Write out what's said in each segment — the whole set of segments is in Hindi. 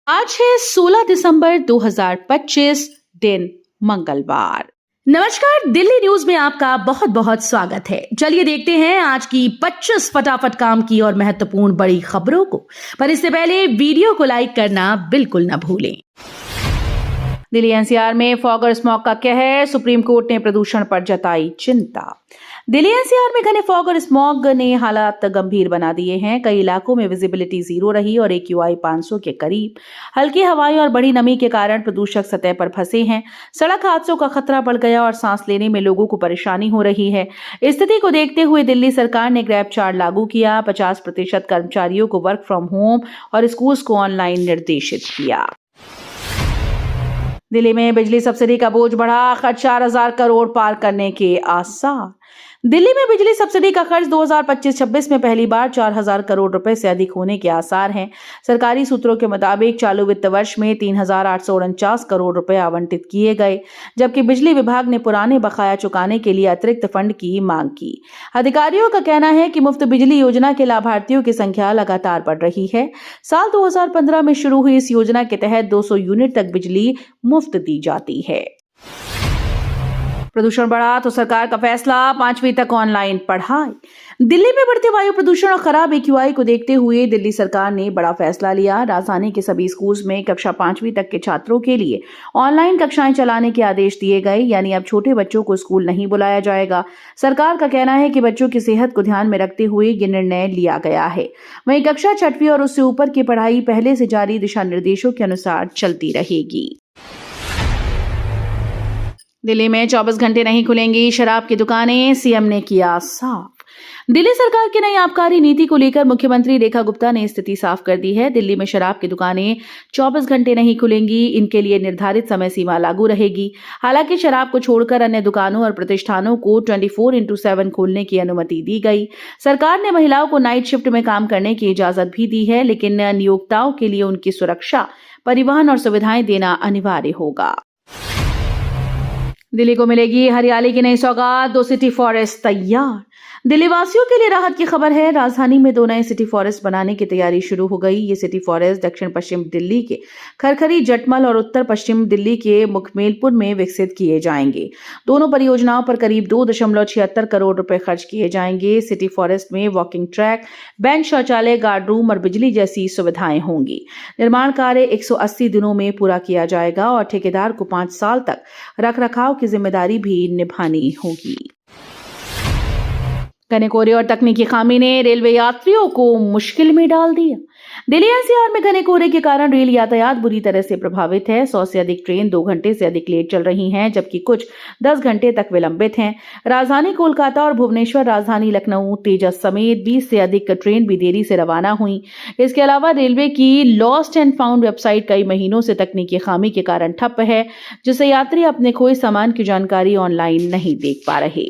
आज है 16 दिसंबर 2025, दिन मंगलवार। नमस्कार, दिल्ली न्यूज में आपका बहुत बहुत स्वागत है। चलिए देखते हैं आज की 25 फटाफट काम की और महत्वपूर्ण बड़ी खबरों को। पर इससे पहले वीडियो को लाइक करना बिल्कुल न भूलें। दिल्ली एनसीआर में फॉग और स्मॉग का कहर, सुप्रीम कोर्ट ने प्रदूषण पर जताई चिंता। दिल्ली एनसीआर में घने फॉग और स्मॉग ने हालात गंभीर बना दिए हैं। कई इलाकों में विजिबिलिटी 0 रही और AQI 500 के करीब। हल्की हवाएं और बड़ी नमी के कारण प्रदूषक सतह पर फंसे हैं। सड़क हादसों का खतरा बढ़ गया और सांस लेने में लोगों को परेशानी हो रही है। स्थिति को देखते हुए दिल्ली सरकार ने ग्रैब चार्ट लागू किया। 50% कर्मचारियों को वर्क फ्रॉम होम और स्कूल्स को ऑनलाइन निर्देशित किया। दिल्ली में बिजली सब्सिडी का बोझ बढ़ा, खर्च 4,000 करोड़ पार करने के आसार। दिल्ली में बिजली सब्सिडी का खर्च 2025-26 में पहली बार 4,000 करोड़ रुपए से अधिक होने के आसार हैं। सरकारी सूत्रों के मुताबिक चालू वित्त वर्ष में 3,849 करोड़ रुपए आवंटित किए गए, जबकि बिजली विभाग ने पुराने बकाया चुकाने के लिए अतिरिक्त फंड की मांग की। अधिकारियों का कहना है कि मुफ्त बिजली योजना के लाभार्थियों की संख्या लगातार बढ़ रही है। साल 2015 में शुरू हुई इस योजना के तहत 200 यूनिट तक बिजली मुफ्त दी जाती है। प्रदूषण बढ़ा तो सरकार का फैसला, 5वीं तक ऑनलाइन पढ़ाई। दिल्ली में बढ़ते वायु प्रदूषण और खराब AQI को देखते हुए दिल्ली सरकार ने बड़ा फैसला लिया। राजधानी के सभी स्कूल्स में कक्षा 5वीं तक के छात्रों के लिए ऑनलाइन कक्षाएं चलाने के आदेश दिए गए, यानी अब छोटे बच्चों को स्कूल नहीं बुलाया जाएगा। सरकार का कहना है कि बच्चों की सेहत को ध्यान में रखते हुए ये निर्णय लिया गया है। वहीं कक्षा 6वीं और उससे ऊपर की पढ़ाई पहले से जारी दिशा निर्देशों के अनुसार चलती रहेगी। दिल्ली में 24 घंटे नहीं खुलेंगी शराब की दुकानें, सीएम ने किया साफ। दिल्ली सरकार की नई आबकारी नीति को लेकर मुख्यमंत्री रेखा गुप्ता ने स्थिति साफ कर दी है। दिल्ली में शराब की दुकानें 24 घंटे नहीं खुलेंगी। इनके लिए निर्धारित समय सीमा लागू रहेगी। हालांकि शराब को छोड़कर अन्य दुकानों और प्रतिष्ठानों को 24x7 खोलने की अनुमति दी गई। सरकार ने महिलाओं को नाइट शिफ्ट में काम करने की इजाजत भी दी है, लेकिन नियोक्ताओं के लिए उनकी सुरक्षा, परिवहन और सुविधाएं देना अनिवार्य होगा। दिल्ली को मिलेगी हरियाली की नई सौगात, 2 सिटी फॉरेस्ट तैयार। दिल्ली वासियों के लिए राहत की खबर है। राजधानी में 2 नए सिटी फॉरेस्ट बनाने की तैयारी शुरू हो गई। ये सिटी फॉरेस्ट दक्षिण पश्चिम दिल्ली के खरखरी, जटमल और उत्तर पश्चिम दिल्ली के मुखमेलपुर में विकसित किए जाएंगे। दोनों परियोजनाओं पर करीब 2.76 करोड़ रुपए खर्च किए जाएंगे। सिटी फॉरेस्ट में वॉकिंग ट्रैक, बेंच, शौचालय, गार्ड रूम और बिजली जैसी सुविधाएं होंगी। निर्माण कार्य 180 दिनों में पूरा किया जाएगा और ठेकेदार को 5 साल तक रखरखाव की जिम्मेदारी भी निभानी होगी। घने कोहरे और तकनीकी खामी ने रेलवे यात्रियों को मुश्किल में डाल दिया। दिल्ली एनसीआर में घने कोहरे के कारण रेल यातायात बुरी तरह से प्रभावित है। 100 से अधिक ट्रेन 2 घंटे से अधिक लेट चल रही हैं, जबकि कुछ 10 घंटे तक विलंबित हैं। राजधानी कोलकाता और भुवनेश्वर, राजधानी लखनऊ, तेजस समेत 20 से अधिक ट्रेन भी देरी से रवाना हुई। इसके अलावा रेलवे की लॉस्ट एंड फाउंड वेबसाइट कई महीनों से तकनीकी खामी के कारण ठप है, जिससे यात्री अपने खोए सामान की जानकारी ऑनलाइन नहीं देख पा रहे।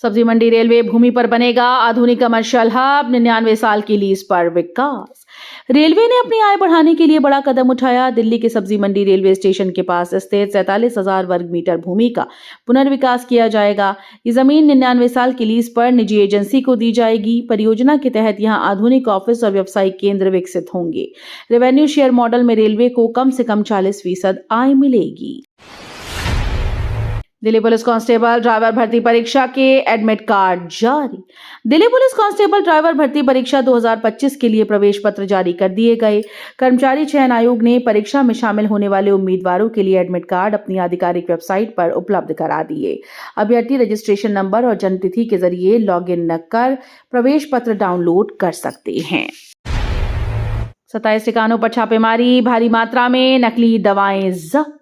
सब्जी मंडी रेलवे भूमि पर बनेगा आधुनिक कमर्शियल हब, 99 साल की लीज पर विकास। रेलवे ने अपनी आय बढ़ाने के लिए बड़ा कदम उठाया। दिल्ली के सब्जी मंडी रेलवे स्टेशन के पास स्थित 47,000 वर्ग मीटर भूमि का पुनर्विकास किया जाएगा। ये जमीन 99 साल की लीज पर निजी एजेंसी को दी जाएगी। परियोजना के तहत यहां आधुनिक ऑफिस और व्यावसायिक केंद्र विकसित होंगे। रेवेन्यू शेयर मॉडल में रेलवे को कम से कम 40% आय मिलेगी। दिल्ली पुलिस कांस्टेबल ड्राइवर भर्ती परीक्षा के एडमिट कार्ड जारी। दिल्ली पुलिस कांस्टेबल ड्राइवर भर्ती परीक्षा 2025 के लिए प्रवेश पत्र जारी कर दिए गए। कर्मचारी चयन आयोग ने परीक्षा में शामिल होने वाले उम्मीदवारों के लिए एडमिट कार्ड अपनी आधिकारिक वेबसाइट पर उपलब्ध करा दिए। अभ्यर्थी रजिस्ट्रेशन नंबर और जन्मतिथि के जरिए लॉग इन कर प्रवेश पत्र डाउनलोड कर सकते हैं। 27 ठिकानों पर छापेमारी, भारी मात्रा में नकली दवाएं जब्त।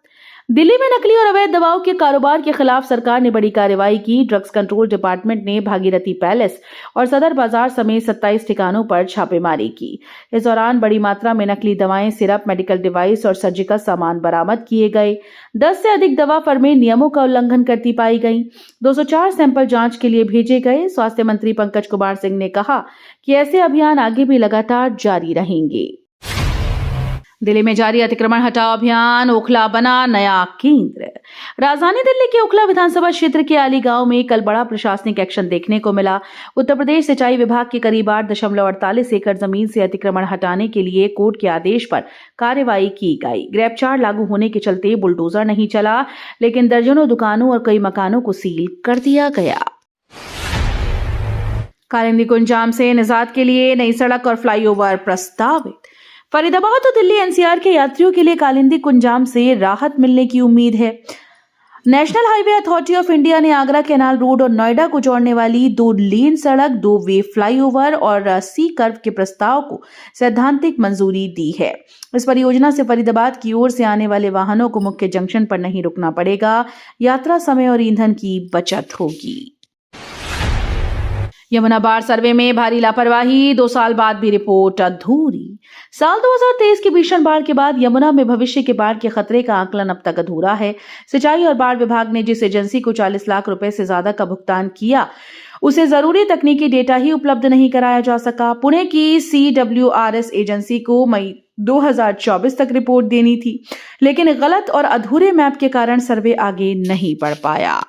दिल्ली में नकली और अवैध दवाओं के कारोबार के खिलाफ सरकार ने बड़ी कार्रवाई की। ड्रग्स कंट्रोल डिपार्टमेंट ने भागीरथी पैलेस और सदर बाजार समेत 27 ठिकानों पर छापेमारी की। इस दौरान बड़ी मात्रा में नकली दवाएं, सिरप, मेडिकल डिवाइस और सर्जिकल सामान बरामद किए गए। 10 से अधिक दवा फर्में नियमों का उल्लंघन करती पाई गईं। 204 सैंपल जांच के लिए भेजे गए। स्वास्थ्य मंत्री पंकज कुमार सिंह ने कहा कि ऐसे अभियान आगे भी लगातार जारी रहेंगे। दिल्ली में जारी अतिक्रमण हटाओ अभियान, ओखला बना नया केंद्र। राजधानी दिल्ली के ओखला विधानसभा क्षेत्र के आली गांव में कल बड़ा प्रशासनिक एक्शन देखने को मिला। उत्तर प्रदेश सिंचाई विभाग के करीब 8.48 एकड़ जमीन से अतिक्रमण हटाने के लिए कोर्ट के आदेश पर कार्रवाई की गई। ग्रैब 4 लागू होने के चलते बुलडोजर नहीं चला, लेकिन दर्जनों दुकानों और कई मकानों को सील कर दिया गया। कालिंदी कुंज जाम से निजात के लिए नई सड़क और फ्लाईओवर प्रस्तावित। फरीदाबाद और दिल्ली एनसीआर के यात्रियों के लिए कालिंदी कुंज जाम से राहत मिलने की उम्मीद है। National highway authority of India ने आगरा कैनाल रोड और नोएडा को जोड़ने वाली 2 लेन सड़क, 2 वे फ्लाईओवर और सी कर्व के प्रस्ताव को सैद्धांतिक मंजूरी दी है। इस परियोजना से फरीदाबाद की ओर से आने वाले वाहनों को मुख्य जंक्शन पर नहीं रुकना पड़ेगा। यात्रा समय और ईंधन की बचत होगी। यमुना बाढ़ सर्वे में भारी लापरवाही, 2 साल बाद भी रिपोर्ट अधूरी। साल 2023 की भीषण बाढ़ के बाद यमुना में भविष्य के बाढ़ के खतरे का आकलन अब तक अधूरा है। सिंचाई और बाढ़ विभाग ने जिस एजेंसी को 40 लाख रुपए से ज्यादा का भुगतान किया, उसे जरूरी तकनीकी डेटा ही उपलब्ध नहीं कराया जा सका। पुणे की CWRS एजेंसी को मई 2024 तक रिपोर्ट देनी थी, लेकिन गलत और अधूरे मैप के कारण सर्वे आगे नहीं बढ़ पाया।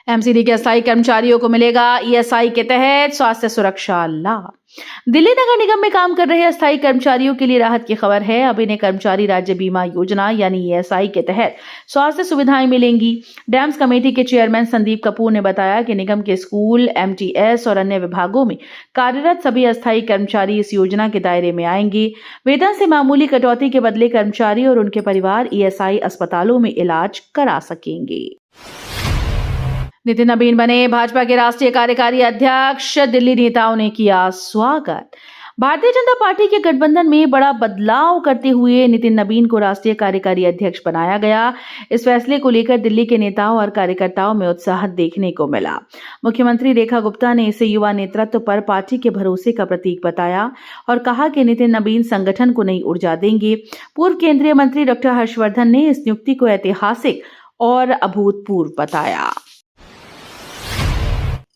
एमसीडी के अस्थायी कर्मचारियों को मिलेगा ESI के तहत स्वास्थ्य सुरक्षा लाभ। दिल्ली नगर निगम में काम कर रहे अस्थायी कर्मचारियों के लिए राहत की खबर है। अब इन्हें कर्मचारी राज्य बीमा योजना यानी ESI के तहत स्वास्थ्य सुविधाएं मिलेंगी। डैम्स कमेटी के चेयरमैन संदीप कपूर ने बताया कि निगम के स्कूल, MTS और अन्य विभागों में कार्यरत सभी अस्थायी कर्मचारी इस योजना के दायरे में आएंगे। वेतन से मामूली कटौती के बदले कर्मचारी और उनके परिवार ESI अस्पतालों में इलाज करा सकेंगे। नितिन नबीन बने भाजपा के राष्ट्रीय कार्यकारी अध्यक्ष, दिल्ली नेताओं ने किया स्वागत। भारतीय जनता पार्टी के गठबंधन में बड़ा बदलाव करते हुए नितिन नबीन को राष्ट्रीय कार्यकारी अध्यक्ष बनाया गया। इस फैसले को लेकर दिल्ली के नेताओं और कार्यकर्ताओं में उत्साह देखने को मिला। मुख्यमंत्री रेखा गुप्ता ने इसे युवा नेतृत्व पर पार्टी के भरोसे का प्रतीक बताया और कहा कि नितिन नबीन संगठन को नई ऊर्जा देंगे। पूर्व केंद्रीय मंत्री डॉक्टर हर्षवर्धन ने इस नियुक्ति को ऐतिहासिक और अभूतपूर्व बताया।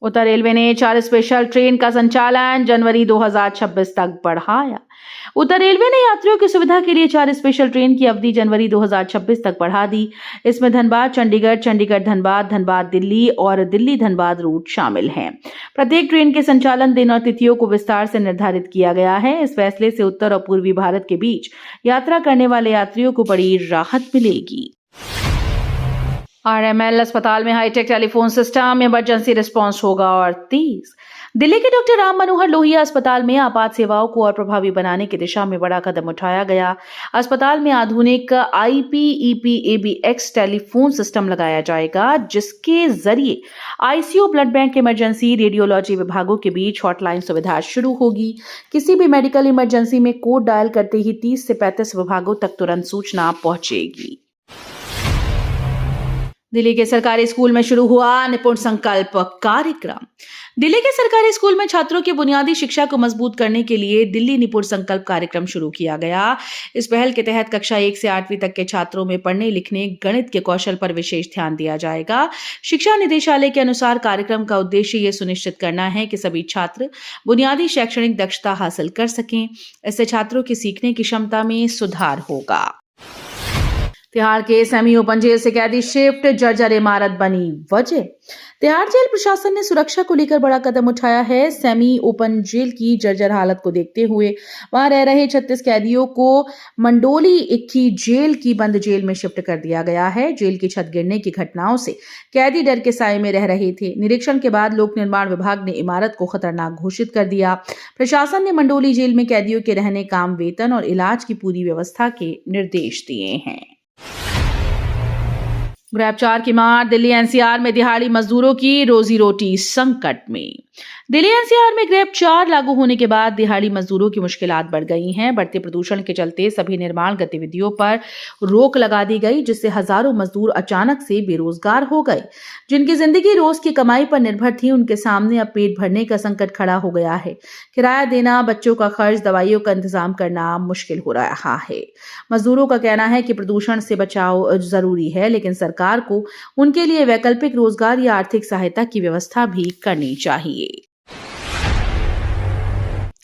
उत्तर रेलवे ने 4 स्पेशल ट्रेन का संचालन जनवरी 2026 तक बढ़ाया। उत्तर रेलवे ने यात्रियों की सुविधा के लिए 4 स्पेशल ट्रेन की अवधि जनवरी 2026 तक बढ़ा दी। इसमें धनबाद चंडीगढ़, चंडीगढ़ धनबाद, धनबाद दिल्ली और दिल्ली धनबाद रूट शामिल हैं। प्रत्येक ट्रेन के संचालन दिन और तिथियों को विस्तार से निर्धारित किया गया है। इस फैसले से उत्तर और पूर्वी भारत के बीच यात्रा करने वाले यात्रियों को बड़ी राहत मिलेगी। RML अस्पताल में hi tech telephone system, emergency response होगा और तेज। दिल्ली के डॉक्टर राम मनोहर लोहिया अस्पताल में आपात सेवाओं को और प्रभावी बनाने की दिशा में बड़ा कदम उठाया गया। अस्पताल में आधुनिक IP/EPABX टेलीफोन सिस्टम लगाया जाएगा, जिसके जरिए ICU, blood bank, emergency, radiology विभागों के बीच हॉटलाइन सुविधा शुरू होगी। किसी भी मेडिकल इमरजेंसी में कोड डायल करते ही 30 से 35 विभागों तक तुरंत सूचना पहुंचेगी। दिल्ली के सरकारी स्कूल में शुरू हुआ निपुण संकल्प कार्यक्रम। दिल्ली के सरकारी स्कूल में छात्रों की बुनियादी शिक्षा को मजबूत करने के लिए दिल्ली निपुण संकल्प कार्यक्रम शुरू किया गया। इस पहल के तहत कक्षा 1 से 8वीं तक के छात्रों में पढ़ने लिखने, गणित के कौशल पर विशेष ध्यान दिया जाएगा। शिक्षा निदेशालय के अनुसार कार्यक्रम का उद्देश्य ये सुनिश्चित करना है कि सभी छात्र बुनियादी शैक्षणिक दक्षता हासिल कर सकें। इससे छात्रों की सीखने की क्षमता में सुधार होगा। तिहाड़ के सेमी ओपन जेल से कैदी शिफ्ट, जर्जर इमारत बनी वजह। तिहाड़ जेल प्रशासन ने सुरक्षा को लेकर बड़ा कदम उठाया है। सेमी ओपन जेल की जर्जर हालत को देखते हुए वहां रह रहे 36 कैदियों को मंडोली इक्की जेल की बंद जेल में शिफ्ट कर दिया गया है। जेल की छत गिरने की घटनाओं से कैदी डर के साए में रह रहे थे। निरीक्षण के बाद लोक निर्माण विभाग ने इमारत को खतरनाक घोषित कर दिया। प्रशासन ने मंडोली जेल में कैदियों के रहने, काम, वेतन और इलाज की पूरी व्यवस्था के निर्देश दिए हैं। ग्रैब 4 की मार, दिल्ली NCR में दिहाड़ी मजदूरों की रोजी रोटी संकट में। दिल्ली NCR में ग्रैब 4 लागू होने के बाद दिहाड़ी मजदूरों की मुश्किलात बढ़ गई हैं। बढ़ते प्रदूषण के चलते सभी निर्माण गतिविधियों पर रोक लगा दी गई, जिससे हजारों मजदूर अचानक से बेरोजगार हो गए। जिनकी जिंदगी रोज की कमाई पर निर्भर थी, उनके सामने अब पेट भरने का संकट खड़ा हो गया है। किराया देना, बच्चों का खर्च, दवाइयों का इंतजाम करना मुश्किल हो रहा है। मजदूरों का कहना है कि प्रदूषण से बचाव जरूरी है, लेकिन सरकार को उनके लिए वैकल्पिक रोजगार या आर्थिक सहायता की व्यवस्था भी करनी चाहिए।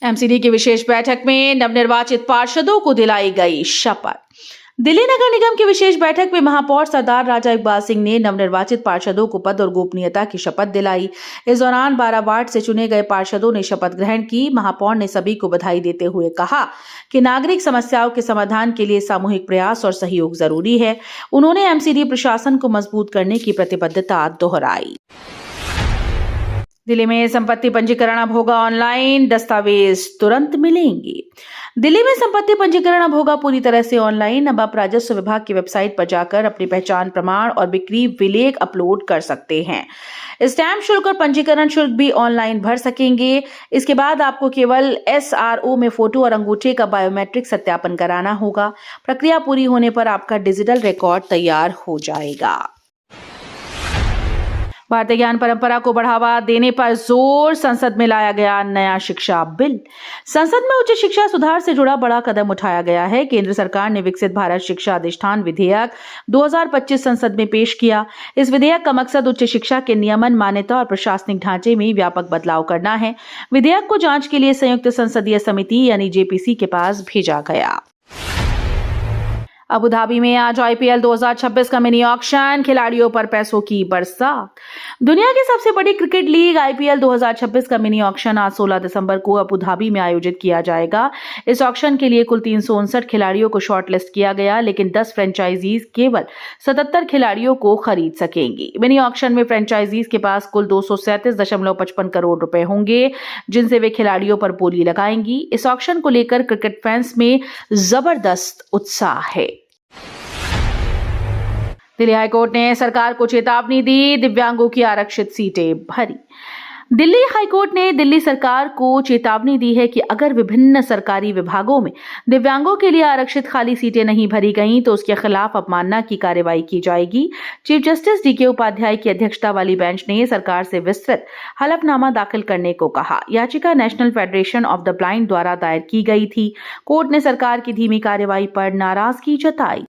एमसीडी की विशेष बैठक में नवनिर्वाचित पार्षदों को दिलाई गई शपथ। दिल्ली नगर निगम की विशेष बैठक में महापौर सरदार राजा इकबाल सिंह ने नवनिर्वाचित पार्षदों को पद और गोपनीयता की शपथ दिलाई। इस दौरान 12 वार्ड से चुने गए पार्षदों ने शपथ ग्रहण की। महापौर ने सभी को बधाई देते हुए कहा कि नागरिक समस्याओं के समाधान के लिए सामूहिक प्रयास और सहयोग जरूरी है। उन्होंने एमसीडी प्रशासन को मजबूत करने की प्रतिबद्धता दोहराई। दिल्ली में संपत्ति पंजीकरण अब होगा ऑनलाइन, दस्तावेज तुरंत मिलेंगे। दिल्ली में संपत्ति पंजीकरण अब होगा पूरी तरह से ऑनलाइन। अब आप राजस्व विभाग की वेबसाइट पर जाकर अपनी पहचान प्रमाण और बिक्री विलेख अपलोड कर सकते हैं। स्टैंप शुल्क और पंजीकरण शुल्क भी ऑनलाइन भर सकेंगे। इसके बाद आपको केवल SRO में फोटो और अंगूठे का बायोमेट्रिक सत्यापन कराना होगा। प्रक्रिया पूरी होने पर आपका डिजिटल रिकॉर्ड तैयार हो जाएगा। भारतीय ज्ञान परंपरा को बढ़ावा देने पर जोर, संसद में लाया गया नया शिक्षा बिल। संसद में उच्च शिक्षा सुधार से जुड़ा बड़ा कदम उठाया गया है। केंद्र सरकार ने विकसित भारत शिक्षा अधिष्ठान विधेयक 2025 संसद में पेश किया। इस विधेयक का मकसद उच्च शिक्षा के नियमन, मान्यता और प्रशासनिक ढांचे में व्यापक बदलाव करना है। विधेयक को जांच के लिए संयुक्त संसदीय समिति यानी JPC के पास भेजा गया। अबू धाबी में आज IPL 2026 का मिनी ऑक्शन, खिलाड़ियों पर पैसों की बरसात। दुनिया की सबसे बड़ी क्रिकेट लीग IPL 2026 का मिनी ऑक्शन आज 16 दिसंबर को अबू धाबी में आयोजित किया जाएगा। इस ऑक्शन के लिए कुल 359 खिलाड़ियों को शॉर्टलिस्ट किया गया, लेकिन 10 फ्रेंचाइजीज केवल 77 खिलाड़ियों को खरीद सकेंगी। मिनी ऑक्शन में फ्रेंचाइजीज के पास कुल 237.55 करोड़ रुपए होंगे, जिनसे वे खिलाड़ियों पर बोली लगाएंगी। इस ऑक्शन को लेकर क्रिकेट फैंस में जबरदस्त उत्साह है। दिल्ली हाईकोर्ट ने सरकार को चेतावनी दी, दिव्यांगों की आरक्षित सीटें भरी। दिल्ली हाईकोर्ट ने दिल्ली सरकार को चेतावनी दी है कि अगर विभिन्न सरकारी विभागों में दिव्यांगों के लिए आरक्षित खाली सीटें नहीं भरी गईं तो उसके खिलाफ अवमानना की कार्रवाई की जाएगी। चीफ जस्टिस DK उपाध्याय की अध्यक्षता वाली बेंच ने सरकार से विस्तृत हलफनामा दाखिल करने को कहा। याचिका national federation of the blind द्वारा दायर की गई थी। कोर्ट ने सरकार की धीमी कार्रवाई पर नाराजगी जताई।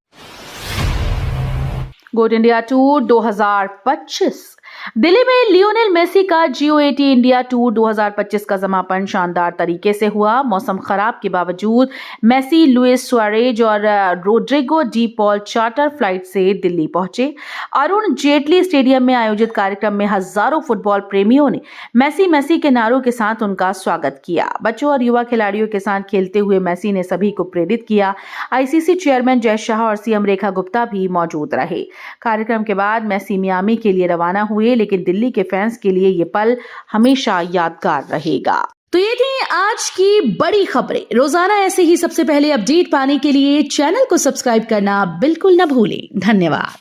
गोट इंडिया टूर 2025। दिल्ली में लियोनेल मेसी का G80 इंडिया टूर 2025 का समापन शानदार तरीके से हुआ। मौसम खराब के बावजूद मेसी, लुइस सुआरेज और Rodrigo de Paul charter flight से दिल्ली पहुंचे। अरुण जेटली स्टेडियम में आयोजित कार्यक्रम में हजारों फुटबॉल प्रेमियों ने मेसी के नारों के साथ उनका स्वागत किया। बच्चों और युवा खिलाड़ियों के साथ खेलते हुए मेसी ने सभी को प्रेरित किया। ICC चेयरमैन जय शाह और CM रेखा गुप्ता भी मौजूद रहे। कार्यक्रम के बाद मेसी मियामी के लिए रवाना हुए, लेकिन दिल्ली के फैंस के लिए ये पल हमेशा यादगार रहेगा। तो ये थी आज की बड़ी खबरें। रोजाना ऐसे ही सबसे पहले अपडेट पाने के लिए चैनल को सब्सक्राइब करना बिल्कुल न भूलें। धन्यवाद।